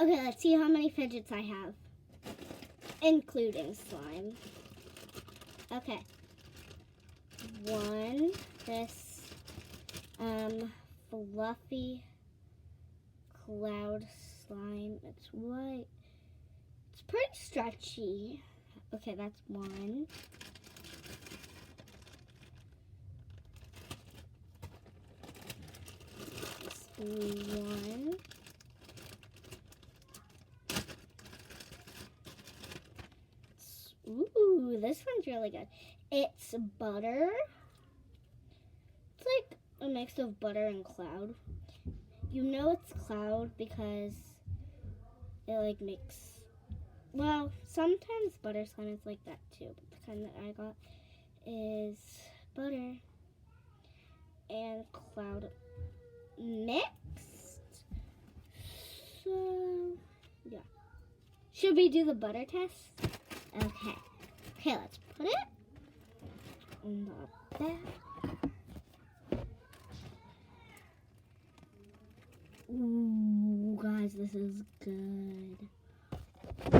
Okay, let's see how many fidgets I have, including slime. Okay. One, this fluffy cloud slime. It's white. It's pretty stretchy. Okay, that's one. This blue one. Ooh, this one's really good. It's butter. It's like a mix of butter and cloud. You know it's cloud because it like makes, well, sometimes butter slime is like that too, but the kind that I got is butter and cloud mixed. So, yeah. Should we do the butter test? Okay. Okay, let's put it on the back. Ooh, guys, this is good.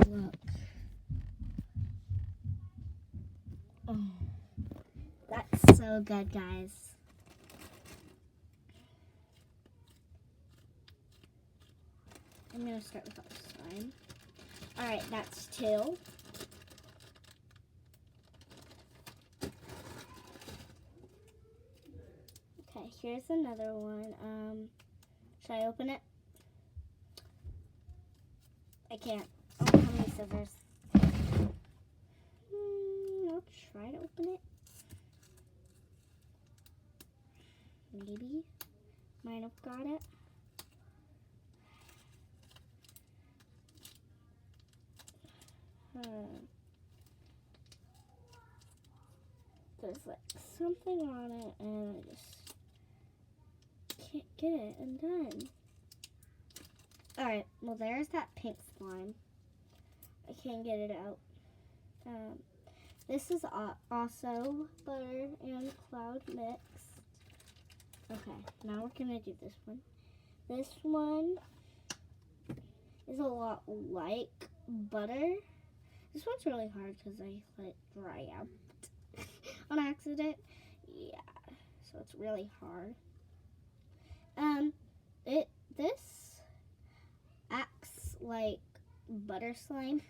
Look. Oh, that's so good, guys. I'm going to start with our slime. All right, that's two. Okay, here's another one. Should I open it? I can't. I don't have any scissors. I'll try to open it. Maybe. Might have got it. There's like something on it and I just can't get it undone. Alright, well there's that pink slime. I can't get it out. This is also butter and cloud mixed. Okay, now we're gonna do this one. This one is a lot like butter. This one's really hard because I let it dry out on accident. Yeah, so it's really hard. This acts like butter slime,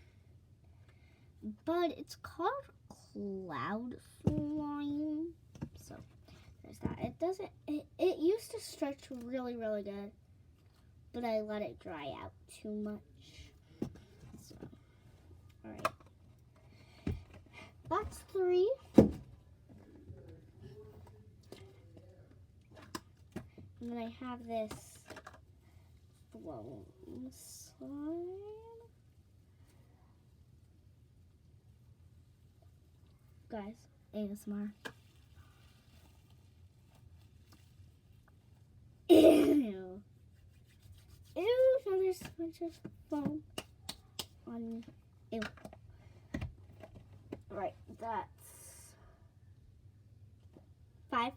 but it's called cloud slime. So there's that. It doesn't. It used to stretch really, really good, but I let it dry out too much. So, all right, that's three. And then I have this foam slime. Guys, ASMR. Ew. Ew, now there's a bunch of foam on. Ew. Right, that's 5.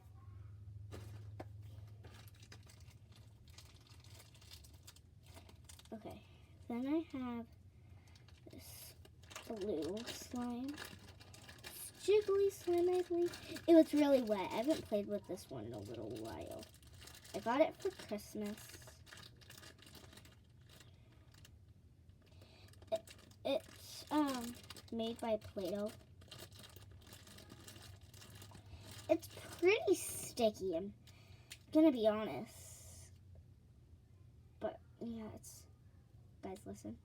Okay, then I have this blue slime. Jiggly slime, I believe. It's really wet. I haven't played with this one in a little while. I got it for Christmas. It's made by Play-Doh. It's pretty sticky, I'm gonna be honest. But yeah, it's, guys, listen.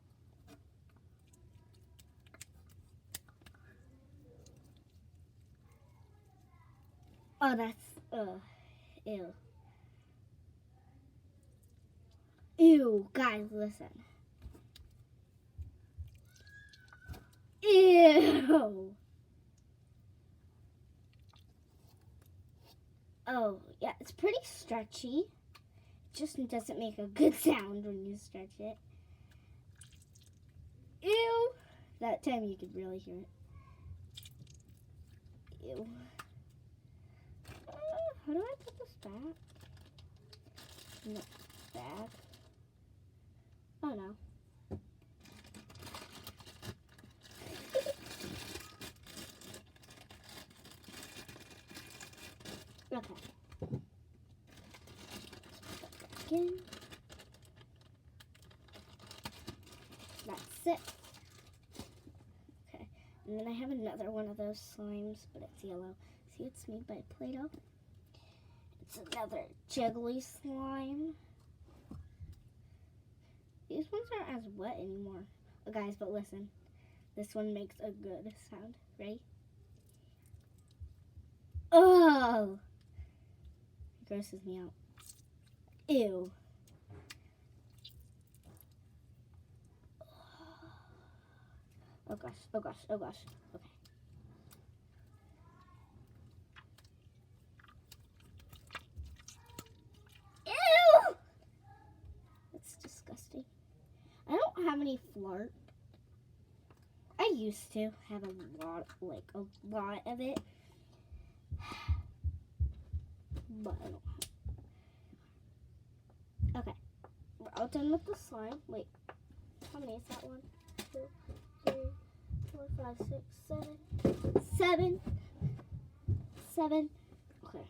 Oh, that's, ew. Ew, guys, listen. Ew. Oh, yeah, it's pretty stretchy. It just doesn't make a good sound when you stretch it. Ew. That time you could really hear it. Ew. How do I put this back? No, back. Oh no. again. That's it. Okay, and then I have another one of those slimes, but it's yellow. See, it's made by Play-Doh. It's another jiggly slime. These ones aren't as wet anymore. Oh, guys, but listen. This one makes a good sound. Ready? Oh! It grosses me out. Ew. Oh gosh, oh gosh, oh gosh. Okay. Ew! That's disgusting. I don't have any flirt. I used to have a lot of it. But I don't have. Okay. We're all done with the slime. Wait. How many is that? 1, 2, 3, 4, 5, 6, 7. 7. Okay.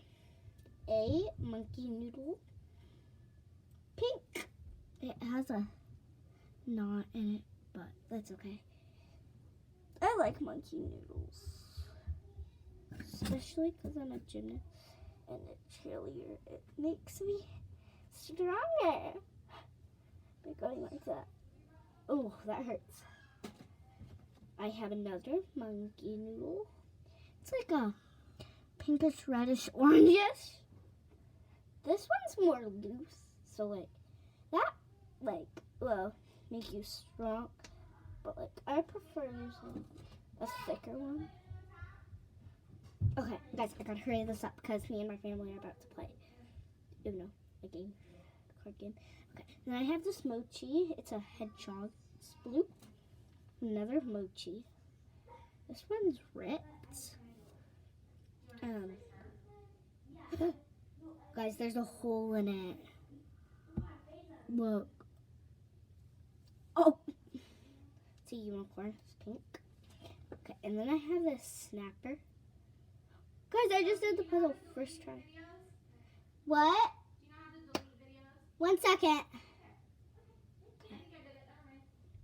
A monkey noodle. Pink. It has a knot in it, but that's okay. I like monkey noodles. Especially because I'm a gymnast and a cheerleader. It makes me stronger by going like that. Oh, that hurts. I have another monkey noodle. It's like a pinkish, reddish, orangish. This one's more loose, so like that, well, make you strong. But like I prefer using a thicker one. Okay, guys, I gotta hurry this up because me and my family are about to play Uno, a game, a card game. Okay, then I have this mochi. It's a hedgehog. It's blue. Another mochi. This one's ripped. Guys, there's a hole in it. Look. Oh! It's a unicorn. It's pink. Okay, and then I have this snapper. Guys, I just did the puzzle first try. What? 1 second.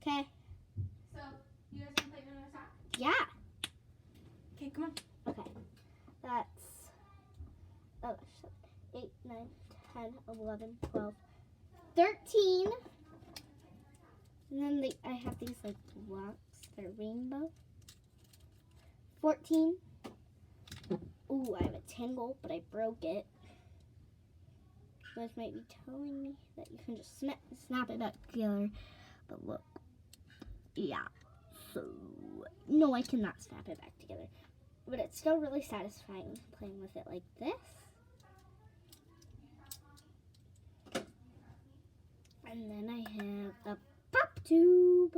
Okay. So, you guys want to play Uno Stop? Yeah. Okay, come on. Okay. That's 8, 9, 10, 11, 12, 13. And then I have these like blocks. They're rainbow. 14. Ooh, I have a tangle, but I broke it. You guys might be telling me that you can just snap it back together. But look. Yeah. So, no, I cannot snap it back together. But it's still really satisfying playing with it like this. And then I have the pop tube.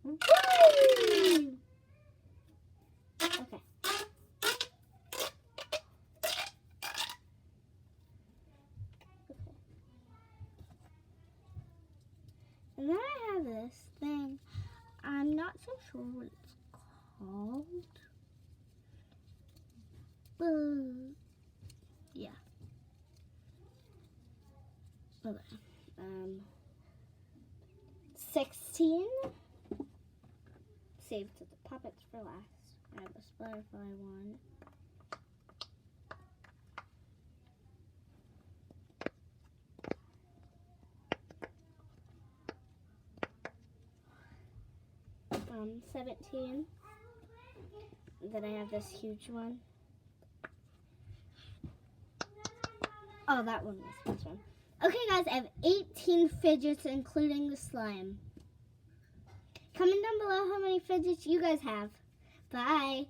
Woo! Okay. And then I have this thing. I'm not so sure what it's called. Yeah. Okay. 16. Saved the puppets for last. I have this butterfly one. 17. Then I have this huge one. Oh, that one was this one. Okay, guys, I have 18 fidgets, including the slime. Comment down below how many fidgets you guys have. Bye.